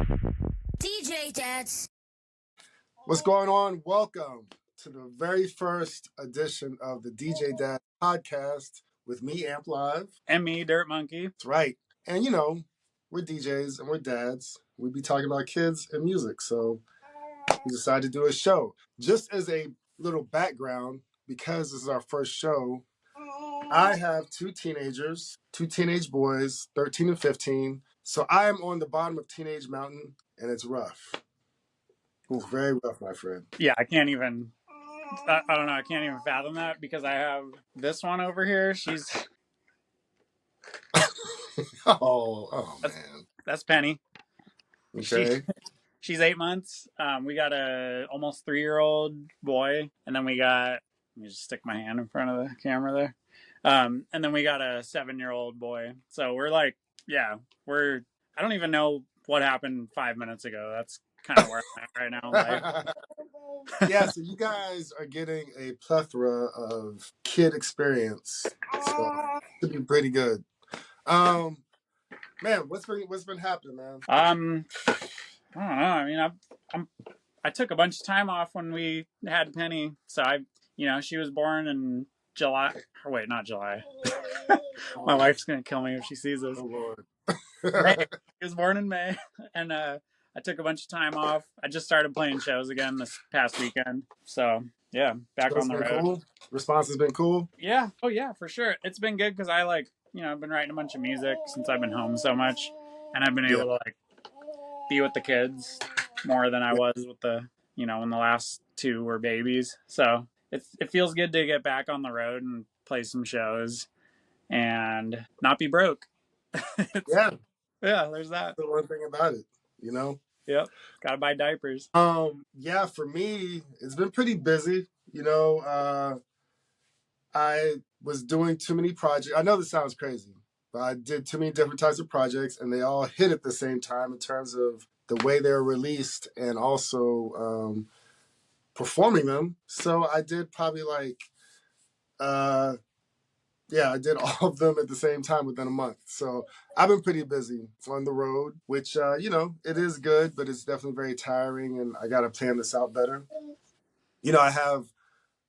DJ Dads. What's going on? Welcome to the very first edition of the DJ Dad podcast with me, Amp Live. And me, Dirt Monkey. That's right. And we're DJs and we're dads. We be talking about kids and music. So we decided to do a show. Just as a little background, because this is our first show, I have two teenage boys, 13 and 15. So I am on the bottom of Teenage Mountain, and it's rough. It's very rough, my friend. Yeah, I can't even, I don't know, I can't even fathom that because I have this one over here. She's... oh man. That's Penny. Okay. She's 8 months. We got a almost 3-year-old boy, and then we got, let me just stick my hand in front of the camera there. And then we got a 7-year-old boy. So we're like, I don't even know what happened 5 minutes ago. That's kind of where I'm at right now. Yeah, so you guys are getting a plethora of kid experience. So it should be pretty good. Man, what's been happening, man? I don't know. I mean, I took a bunch of time off when we had Penny. So she was born in July. Or wait, not July. My wife's gonna kill me if she sees this. Oh Lord. May. He was born in May, and I took a bunch of time off. I just started playing shows again this past weekend. So yeah, back on the road. Cool? Response has been cool? Yeah. Oh yeah, for sure. It's been good because I've been writing a bunch of music since I've been home so much, and I've been able to be with the kids more than I was with the when the last two were babies. So it feels good to get back on the road and play some shows and not be broke. Yeah, there's that. That's the one thing about it, Yep, gotta buy diapers. Yeah, for me, it's been pretty busy. I was doing too many projects. I know this sounds crazy, but I did too many different types of projects, and they all hit at the same time in terms of the way they're released and also performing them. So I did probably I did all of them at the same time within a month. So I've been pretty busy on the road, which, it is good, but it's definitely very tiring, and I got to plan this out better. I have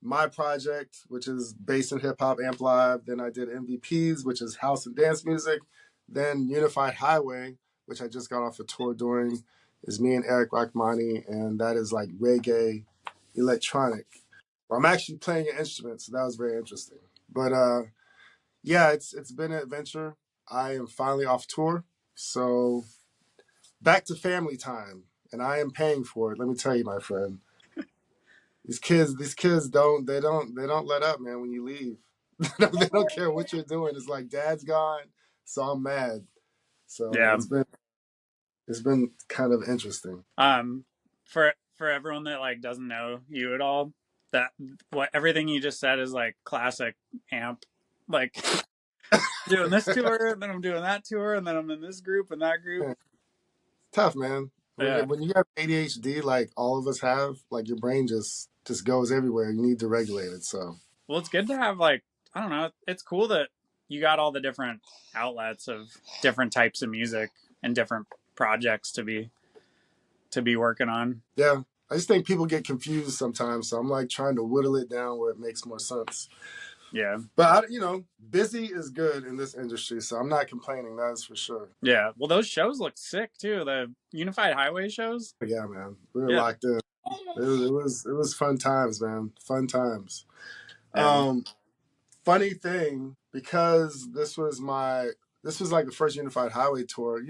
my project, which is based in hip-hop, Amp Live. Then I did MVPs, which is house and dance music. Then Unified Highway, which I just got off a tour doing, is me and Eric Rachmani, and that is like reggae electronic. Well, I'm actually playing an instrument, so that was very interesting. But it's been an adventure. I am finally off tour, so back to family time, and I am paying for it. Let me tell you, my friend. These kids don't let up, man. When you leave, they don't care what you're doing. It's like Dad's gone, so I'm mad. So yeah, it's been kind of interesting. For everyone that doesn't know you at all, everything you just said is classic Amp. Doing this tour, and then I'm doing that tour, and then I'm in this group and that group. Yeah. Tough, man. When you have ADHD, like all of us have, your brain just goes everywhere. You need to regulate it. So well, it's good to have I don't know. It's cool that you got all the different outlets of different types of music and different projects to be working on. Yeah, I just think people get confused sometimes. So I'm trying to whittle it down where it makes more sense. Yeah. But, busy is good in this industry, so I'm not complaining, that's for sure. Yeah. Well, those shows look sick, too. The Unified Highway shows. Yeah, man. We were locked in. It was fun times, man. Fun times. Funny thing, because this was the first Unified Highway tour,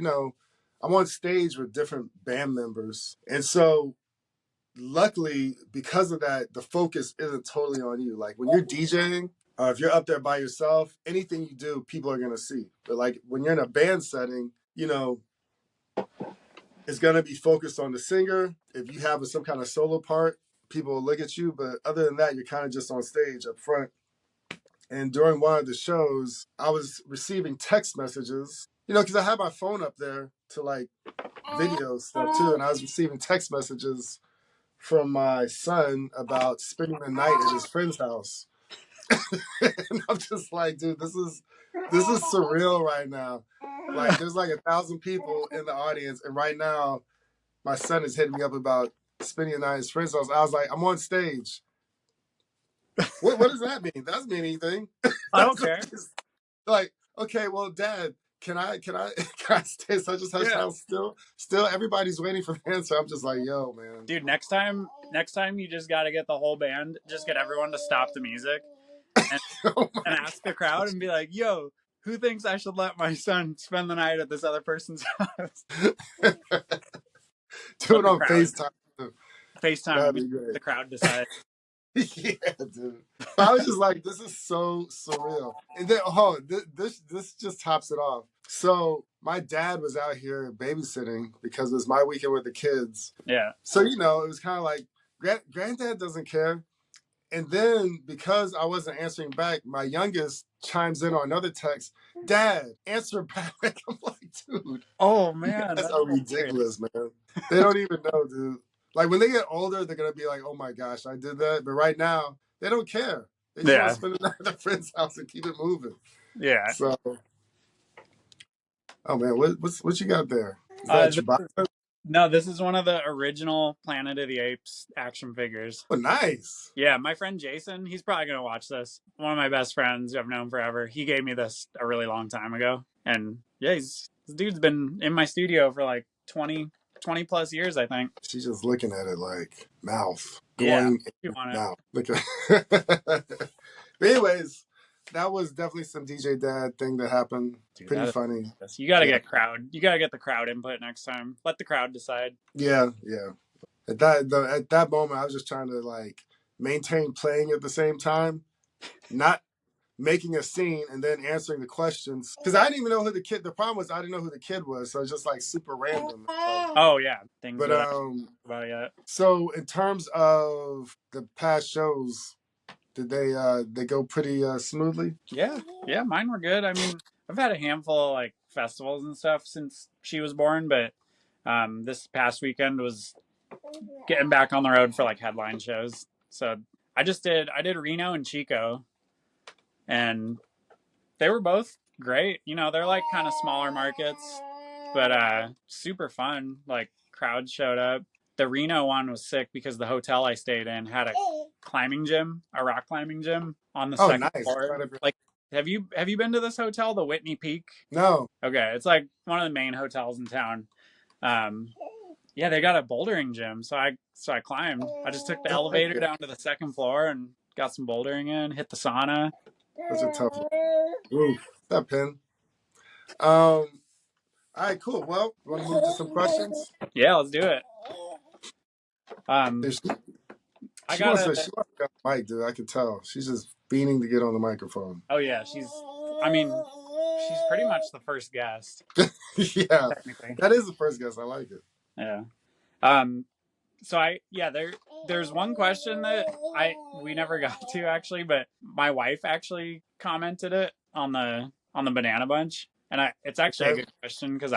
I'm on stage with different band members. And so, luckily, because of that, the focus isn't totally on you. When you're DJing, if you're up there by yourself, anything you do, people are going to see. But when you're in a band setting, it's going to be focused on the singer. If you have some kind of solo part, people will look at you. But other than that, you're kind of just on stage up front. And during one of the shows, I was receiving text messages, because I had my phone up there to video stuff too. And I was receiving text messages from my son about spending the night at his friend's house. And I'm just dude, this is surreal right now. Like there's like 1,000 people in the audience, and right now my son is hitting me up about spending a night at his friend's house. I was like, I'm on stage. What does that mean? That doesn't mean anything. I don't care. Like, okay, well, Dad, can I can I stay at such and such Yeah. house still everybody's waiting for the answer. I'm just like, yo, man. Dude, next time you just got to get the whole band, just get everyone to stop the music and, Oh and ask the crowd and be like, yo, who thinks I should let my son spend the night at this other person's house? Do Let it the on crowd FaceTime. FaceTime That'd and be great. the crowd decide. Yeah, dude. But I was just like, this is so surreal. And then, oh, this just tops it off. So my dad was out here babysitting because it was my weekend with the kids. Yeah. So it was kind of like granddad doesn't care. And then because I wasn't answering back, my youngest chimes in on another text. Dad, answer back. I'm like, dude. Oh man, That's so ridiculous, man. They don't even know, dude. Like when they get older, they're gonna be like, "Oh my gosh, I did that." But right now, they don't care. They just want to spend the night at their friend's house and keep it moving. Yeah. So, oh man, what you got there? Is that Chewbacca? No, this is one of the original Planet of the Apes action figures. Oh, nice. Yeah, my friend Jason, he's probably gonna watch this. One of my best friends who I've known forever. He gave me this a really long time ago, and yeah, this dude's been in my studio for like 20 plus years, I think. She's just looking at it like mouth Yeah, going in mouth. Look at. But anyways, that was definitely some DJ Dad thing that happened. Dude, pretty funny. You got to get crowd. You got to get the crowd input next time. Let the crowd decide. Yeah. At that moment, I was just trying to like maintain playing at the same time, not making a scene and then answering the questions because I didn't even know who the kid. The problem was I didn't know who the kid was, so it's just like super random. Oh yeah, things. But about yet. So in terms of the past shows, did they go pretty smoothly? Yeah, mine were good. I mean, I've had a handful of like festivals and stuff since she was born, but this past weekend was getting back on the road for like headline shows. So I did Reno and Chico, and they were both great. You know, they're like kind of smaller markets, but super fun. Like crowds showed up. The Reno one was sick because the hotel I stayed in had a climbing gym, a rock climbing gym on the second floor. Like, have you been to this hotel, the Whitney Peak? No. Okay, it's like one of the main hotels in town. Yeah, they got a bouldering gym, so I climbed. I just took the elevator down to the second floor and got some bouldering in. Hit the sauna. That's a tough one. Ooh, that pin. All right, cool. Well, you want to move to some questions? Yeah, let's do it. She wants to get on the mic, dude. I can tell. She's just fiending to get on the microphone. Oh yeah, she's pretty much the first guest. Yeah, technically. That is the first guest. I like it. Yeah. So there's one question that we never got to actually, but my wife actually commented it on the Banana Bunch, and it's actually a good question because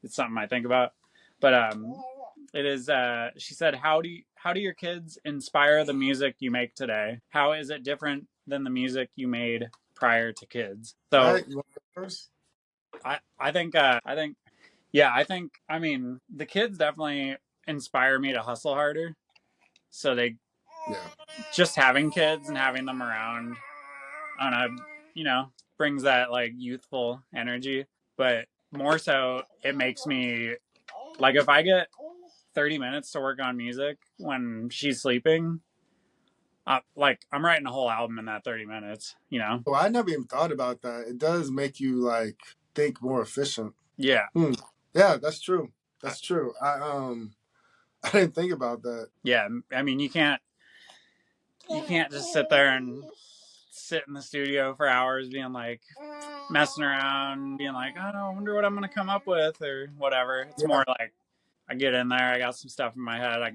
it's something I think about. But it is she said, how do your kids inspire the music you make today? How is it different than the music you made prior to kids? So you want to go first? I think I mean the kids definitely inspire me to hustle harder. So just having kids and having them around, I don't know, brings that like youthful energy. But more so, it makes me like if I get 30 minutes to work on music when she's sleeping, like I'm writing a whole album in that 30 minutes. Well, I never even thought about that. It does make you like think more efficient. Yeah. Yeah, that's true. That's true. I didn't think about that. Yeah, I mean you can't just sit there and sit in the studio for hours being like messing around, being like, oh, I wonder what I'm gonna come up with or whatever. It's more like I get in there, I got some stuff in my head, I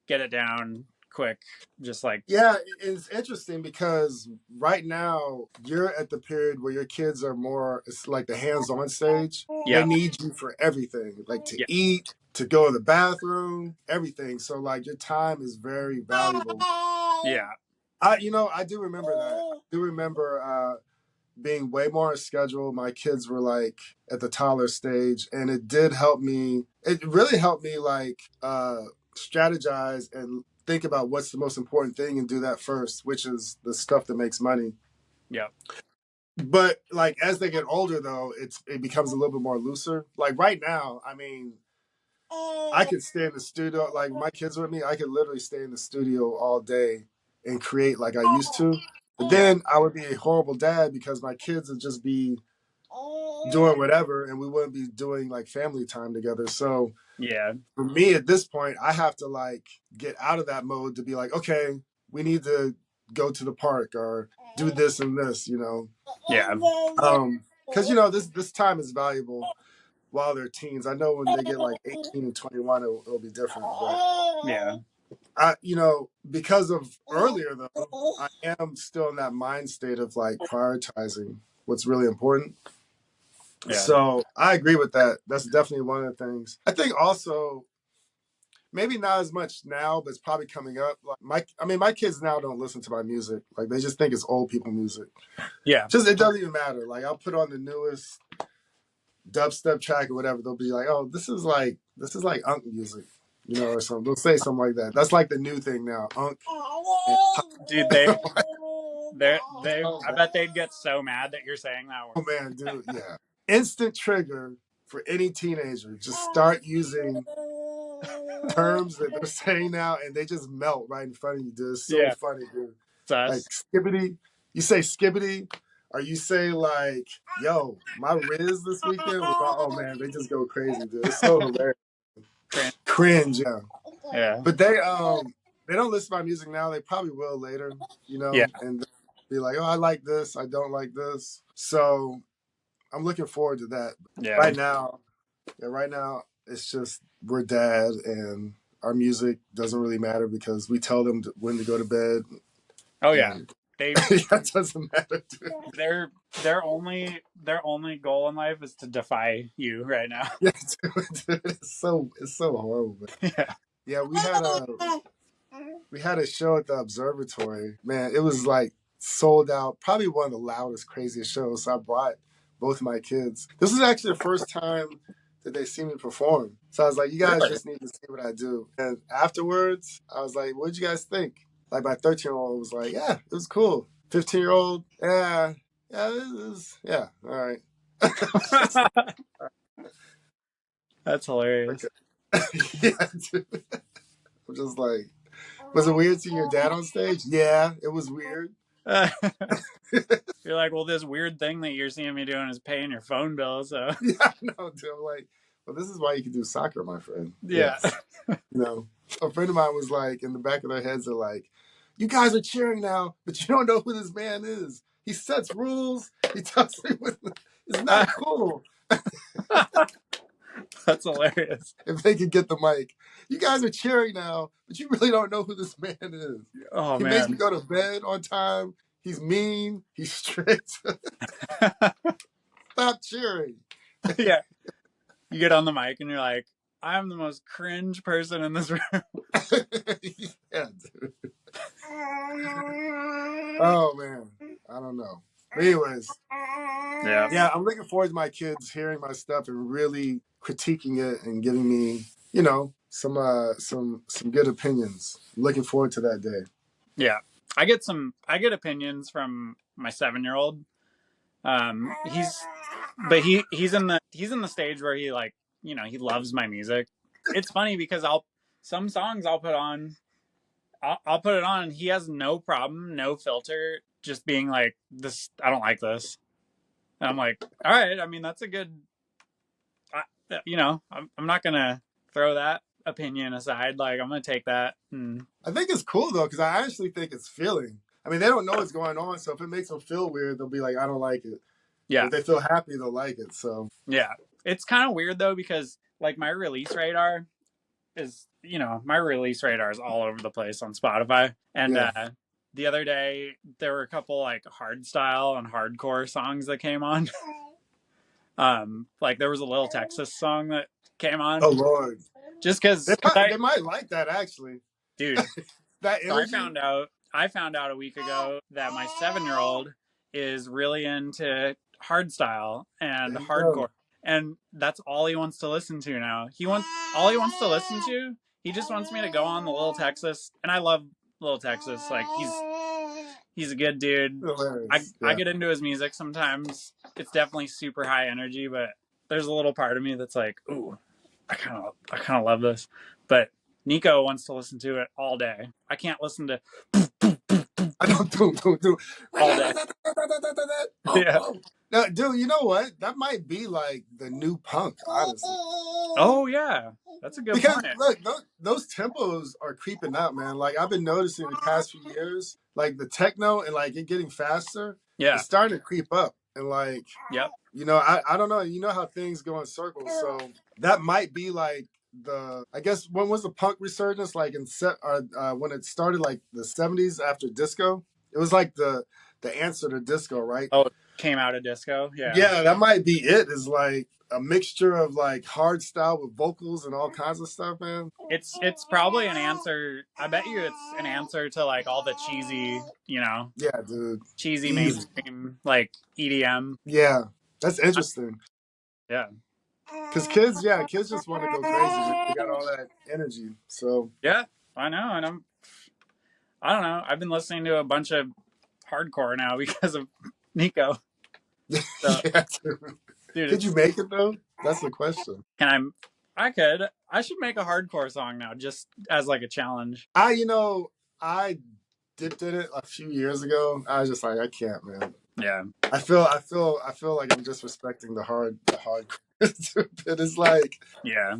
get it down quick, just like. Yeah, it's interesting because right now you're at the period where your kids are more, it's like the hands-on stage. Yeah. They need you for everything, like to eat, to go to the bathroom, everything. So like your time is very valuable. Yeah. I do remember that. I do remember being way more on schedule. My kids were like at the toddler stage, and it did help me. It really helped me like strategize and think about what's the most important thing and do that first, which is the stuff that makes money. Yeah. But like as they get older, though, it becomes a little bit more looser. Like right now, I mean, I could stay in the studio. Like my kids with me, I could literally stay in the studio all day and create like I used to. But Yeah. then I would be a horrible dad because my kids would just be doing whatever, and we wouldn't be doing like family time together. So Yeah. for me at this point, I have to like get out of that mode to be like, okay, we need to go to the park or do this and this, you know. Yeah. Because you know this time is valuable while they're teens. I know when they get like 18 and 21, it'll be different. But Yeah. you know, because of earlier though, I am still in that mind state of like prioritizing what's really important. Yeah. So I agree with that. That's definitely one of the things. I think also maybe not as much now, but it's probably coming up. Like my kids now don't listen to my music. Like they just think it's old people music. Yeah. Just it doesn't even matter. Like I'll put on the newest dubstep track or whatever. They'll be like, "Oh, this is like Unk music," you know, or something. They'll say something like that. That's like the new thing now, Unk. Dude, I bet they'd get so mad that you're saying that Oh word. man, dude, yeah. Instant trigger for any teenager. Just start using terms that they're saying now, and they just melt right in front of you, dude. It's so Yeah. funny, dude. It's us. Like skibbity, you say skibbity, or you say like, "Yo, my Riz this weekend was all." Oh man, they just go crazy, dude. It's so hilarious. Cringe, yeah. Yeah. But they don't listen to my music now. They probably will later, you Yeah. know, and be like, "Oh, I like this. I don't like this." So I'm looking forward to that. Yeah. Right now, it's just we're dad, and our music doesn't really matter because we tell them when to go to bed. Oh yeah. That doesn't matter. Dude. Their only goal in life is to defy you right now. Yeah, dude, it's so horrible. Man. Yeah. Yeah, we had a show at the observatory. Man, it was like sold out. Probably one of the loudest, craziest shows. So I brought both my kids. This was actually the first time that they see me perform. So I was like, you guys Really? just need to see what I do. And afterwards, I was like, what'd you guys think? Like my 13-year-old was like, yeah, it was cool. 15-year-old, yeah, yeah, all right. That's hilarious. Yeah, dude. I'm just like, was it weird seeing your dad on stage? Yeah, it was weird. You're like, well, this weird thing that you're seeing me doing is paying your phone bill, so Yeah, no, dude. I'm like, well, this is why you can do soccer, my friend. yeah. Yes. You know, a friend of mine was like, in the back of their heads, they're like, you guys are cheering now, but you don't know who this man is. He sets rules. He tells me what, it's not cool. That's hilarious. If they could get the mic, you guys are cheering now, but you really don't know who this man is. Oh He makes me man. go to bed on time. He's mean. He's strict. Stop cheering. Yeah. You get on the mic and you're like, I'm the most cringe person in this room. Yeah, dude. Oh man, I don't know. But anyways, yeah, I'm looking forward to my kids hearing my stuff and really critiquing it and giving me, you know, some good opinions. Looking forward to that day. Yeah. I get opinions from my 7-year-old. He's in the stage where he like, you know, he loves my music. It's funny because some songs I'll put on, I'll put it on and he has no problem, no filter, just being like, this, I don't like this. And I'm like, all right, I mean, that's a good, you know, I'm not going to throw that opinion aside. Like, I'm going to take that. I think it's cool though, because I actually think it's feeling. I mean, they don't know what's going on, so if it makes them feel weird, they'll be like, I don't like it. Yeah. If they feel happy, they'll like it. So yeah, it's kind of weird though, because like my release radar is, you know, my release radar is all over the place on Spotify. And yeah. The other day there were a couple like hardstyle and hardcore songs that came on. Like there was a Little Texas song that came on. Oh Lord. Just because they might like that actually. Dude. That energy. So I found out a week ago that my 7-year-old is really into hardstyle and There you go. hardcore, and that's all he wants to listen to now. All he wants to listen to. He just wants me to go on the Little Texas, and I love Little Texas. Like he's a good dude. Hilarious. I Yeah. get into his music sometimes. It's definitely super high energy, but there's a little part of me that's like, ooh, I kind of love this. But Nico wants to listen to it all day. I can't listen to I don't do all day. boom, Yeah. boom. No, dude, you know what? That might be like the new punk, honestly. Oh yeah, that's a good Because point. look, those tempos are creeping up, man. Like I've been noticing the past few years, like the techno and like it getting faster, Yeah. it's starting to creep up. And like, Yep. I don't know. You know how things go in circles, so that might be like the. I guess when was the punk resurgence? Like when it started, like the '70s after disco. It was like the answer to disco, right? Oh, it came out of disco. Yeah. Yeah, that might be it. Is like a mixture of like hard style with vocals and all kinds of stuff, man. It's probably an answer. I bet you it's an answer to like all the cheesy, Yeah, dude. cheesy Easy. mainstream like EDM. Yeah, that's interesting. Yeah. Cause kids just want to go crazy, man. They got all that energy. So Yeah, I know, and I don't know. I've been listening to a bunch of hardcore now because of Nico. So, yeah, dude. dude, Could you make it though? That's the question. can I could. I should make a hardcore song now, just as like a challenge. I dipped in it a few years ago. I was just like, I can't, man. Yeah. I feel like I'm disrespecting the hardcore. But it's like, Yeah.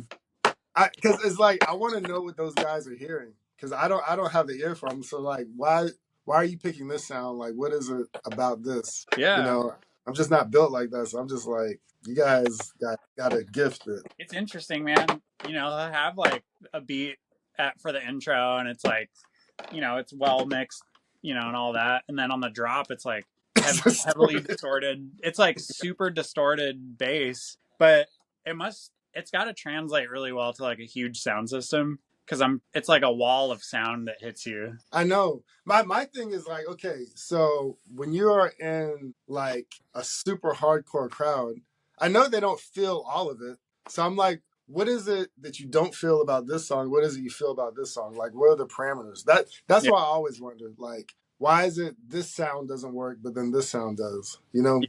because it's like I want to know what those guys are hearing. Because I don't have the ear for them. So like, why are you picking this sound? Like, what is it about this? Yeah. I'm just not built like that. So I'm just like, you guys got a gift it. It's interesting, man. I have like a beat for the intro, and it's like, it's well mixed, and all that, and then on the drop, it's like heavily distorted. It's like super distorted bass, but it's got to translate really well to like a huge sound system because it's like a wall of sound that hits you. I know. My thing is like, okay, so when you are in like a super hardcore crowd, I know they don't feel all of it. So I'm like, what is it that you don't feel about this song? What is it you feel about this song? Like, what are the parameters? That's Yeah. why I always wondered, like, why is it this sound doesn't work, but then this sound does? You know?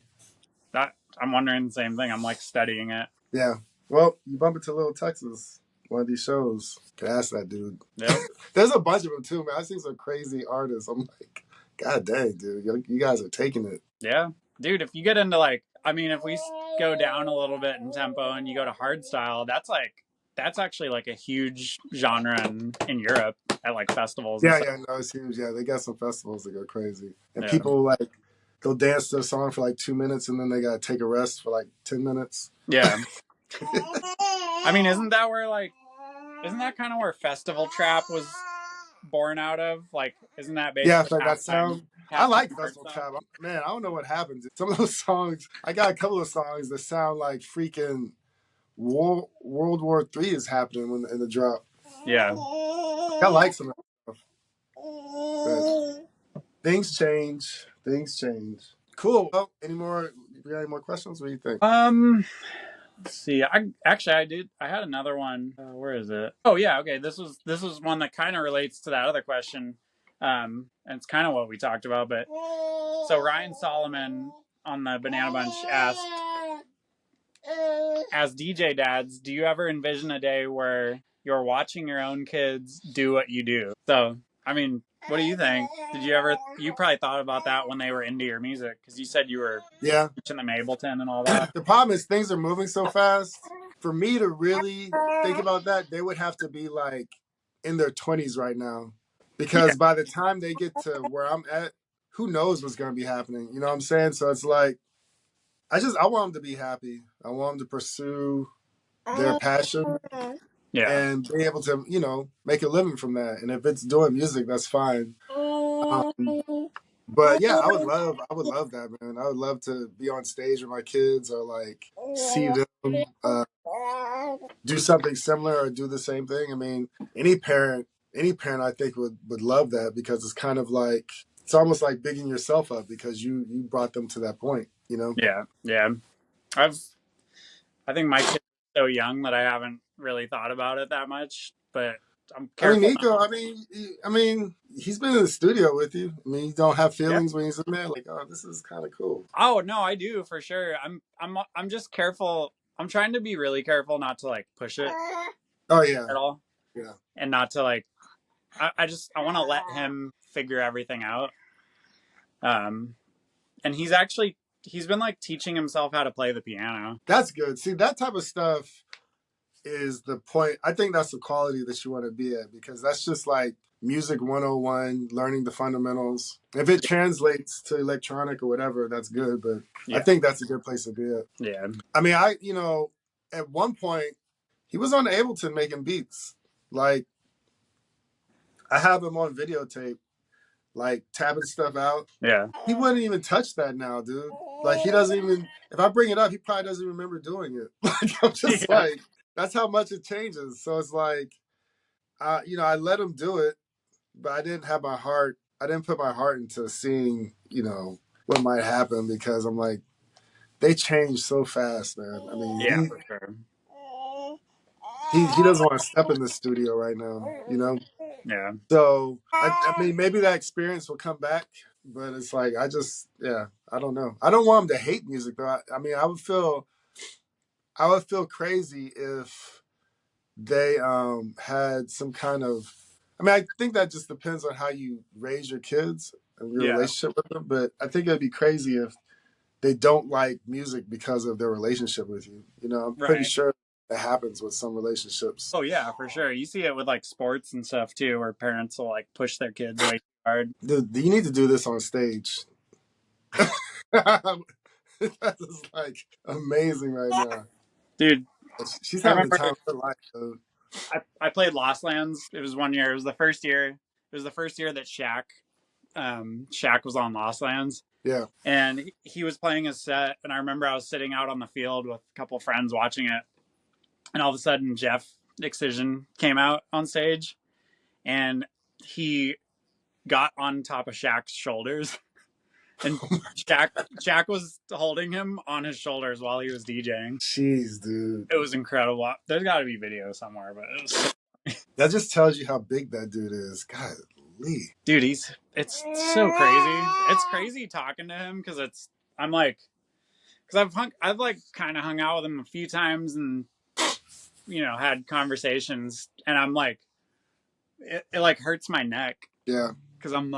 That I'm wondering the same thing. I'm like studying it. Yeah. Well, you bump into Little Texas one of these shows. Could ask that dude. Yep. There's a bunch of them too, man. I see some crazy artists. I'm like, God dang, dude, you guys are taking it. Yeah, dude. If you get into like, I mean, if we go down a little bit in tempo and you go to hardstyle, that's actually like a huge genre in Europe at like festivals and Yeah, stuff. yeah, no, it's huge. Yeah, they got some festivals that go crazy, and Yeah. people like they'll dance to a song for like 2 minutes, and then they gotta take a rest for like 10 minutes. Yeah. I mean, isn't that kind of where Festival Trap was born out of? Like, isn't that Yeah, basically for that sound. I halftime like hard Festival stuff? Trap. Man, I don't know what happened. Some of those songs, I got a couple of songs that sound like freaking World War III is happening in the drop. Yeah. I like some of that stuff. But things change. Things change. Cool. Well, you got any more questions? What do you think? Let's see. I had another one. Where is it? Oh yeah. Okay. This was one that kind of relates to that other question. And it's kind of what we talked about. But so Ryan Solomon on the Banana Bunch asked, as DJ dads, do you ever envision a day where you're watching your own kids do what you do? So, I mean, what do you think? You probably thought about that when they were into your music because you said you were teaching them Ableton and all that. The problem is things are moving so fast. For me to really think about that, they would have to be like in their 20s right now. Yeah. Because by the time they get to where I'm at, who knows what's going to be happening? You know what I'm saying? So it's like, I want them to be happy. I want them to pursue their passion Yeah. and be able to, make a living from that. And if it's doing music, that's fine. But yeah, I would love that, man. I would love to be on stage with my kids or like see them do something similar or do the same thing. I mean, any parent I think would love that because it's kind of like it's almost like bigging yourself up because you brought them to that point, you know? Yeah, yeah. I've I think my kid's so young that I haven't really thought about it that much, but I'm I mean, careful not. Nico, I mean, he's been in the studio with you. I mean, you don't have Yeah. feelings when he's in there, like, oh, this is kind of cool. Oh no, I do for sure. I'm just careful. I'm trying to be really careful not to like push it Oh yeah, at all, yeah. and not to like. I want to let him figure everything out. Um, and he's been like teaching himself how to play the piano. That's good. See, that type of stuff is the point. I think that's the quality that you want to be at because that's just like music 101, learning the fundamentals. If it translates to electronic or whatever, that's good. But I Yeah, think that's a good place to be at. yeah, I mean, at one point, he was on Ableton making beats. Like, I have him on videotape, like tapping stuff out. yeah, He wouldn't even touch that now, dude. Like, he doesn't even, if I bring it up, he probably doesn't remember doing it. Like, I'm just yeah, like, that's how much it changes. So it's like, I let him do it, but I didn't put my heart into seeing, what might happen because I'm like, they change so fast, man. I mean, yeah, for sure. he doesn't want to step in the studio right now. Yeah, So I mean, maybe that experience will come back, but it's like yeah, I don't know. I don't want him to hate music though. I mean, I would feel crazy if they had some kind of. I mean, I think that just depends on how you raise your kids and your yeah, relationship with them. But I think it'd be crazy if they don't like music because of their relationship with you. I'm pretty right. sure that happens with some relationships. Oh yeah, for sure. You see it with like sports and stuff too, where parents will like push their kids way too hard. Dude, you need to do this on stage. That is like amazing right now. Dude, She's I having the remember time of her life, dude. I played Lost Lands. It was one year. It was the first year. It was the first year that Shaq was on Lost Lands, Yeah. and he was playing his set. And I remember I was sitting out on the field with a couple friends watching it, and all of a sudden Jeff Excision came out on stage, and he got on top of Shaq's shoulders, and Shaq was holding him on his shoulders while he was DJing. Jeez, dude. It was incredible. There's got to be video somewhere, but it was That just tells you how big that dude is. God, Lee. dude, it's so crazy. It's crazy talking to him because I'm like because I've like kind of hung out with him a few times and had conversations, and I'm like it like hurts my neck Yeah. because I'm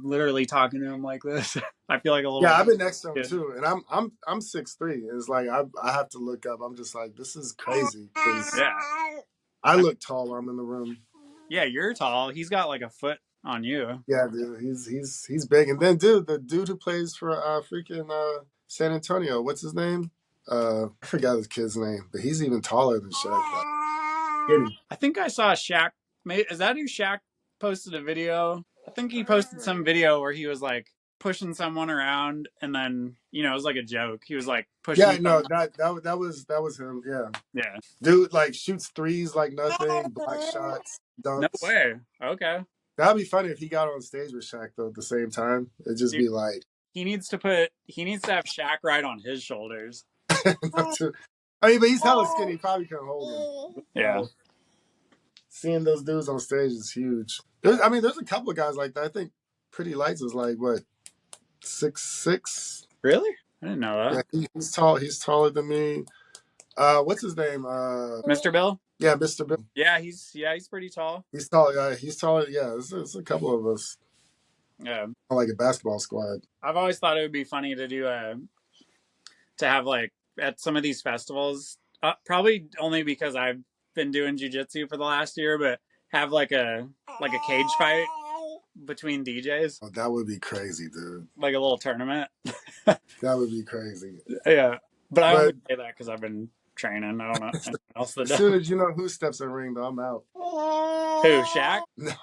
literally talking to him like this. I feel like a Yeah, little I've been next to him kid. too, and I'm 6'3". It's like I have to look up. I'm just like, this is crazy because Yeah, I look tall when I'm in the room. yeah, you're tall. He's got like a foot on you. Yeah, dude, he's big. And then, dude, the dude who plays for freaking San Antonio, what's his name? I forgot his kid's name, but he's even taller than Shaq. Like, kidding. I think I saw Shaq. Is that who Shaq posted a video? I think he posted some video where he was like pushing someone around, and then it was like a joke. He was like Yeah, pushing no, someone. that was him. Yeah, Yeah. dude, like shoots threes like nothing, block shots, No dunks. way. Okay. That'd be funny if he got on stage with Shaq though at the same time. It'd just Dude, be like, he needs to have Shaq right on his shoulders. not too. I mean, but he's hella skinny. He probably can hold him. Yeah. So seeing those dudes on stage is huge. There's a couple of guys like that. I think Pretty Lights is like what 6'6". Really? I didn't know Yeah, that. he's tall. He's taller than me. What's his name? Mr. Bill? Yeah, Mr. Bill. Yeah, he's pretty tall. He's tall. He's taller. Yeah, it's a couple of us. Yeah. Like a basketball squad. I've always thought it would be funny to have like at some of these festivals, probably only because I've been doing jujitsu for the last year, but have like a cage fight between DJs, Oh, that would be crazy, dude. like a little tournament. That would be crazy. Yeah, but I only But say that because I've been training. I don't know anyone else that as does. soon as you know who steps in the ring, though, I'm out. Who? Shaq? No,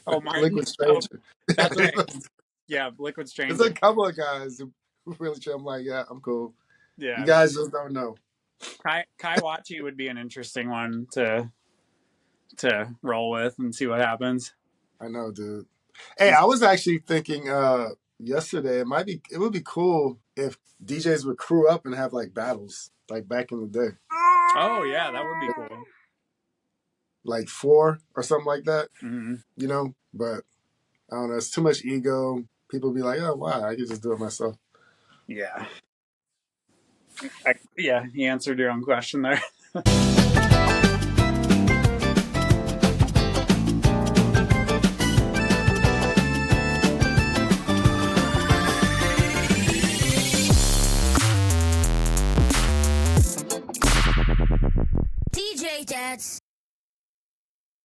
Oh, Martin. Liquid Oh, Stranger. that's right. Yeah, Liquid There's a Stranger. couple of guys who really chill. I'm like, yeah, I'm cool. You Yeah, guys just don't know. Kai Wachi would be an interesting one to roll with and see what happens. I know, dude. Hey, I was actually thinking yesterday it would be cool if DJs would crew up and have like battles like back in the day. Oh yeah, that would be cool. Like four or something like that, Mm-hmm. you know? But I don't know, it's too much ego. People be like, oh wow, I can just do it myself. Yeah. Yeah, you answered your own question there.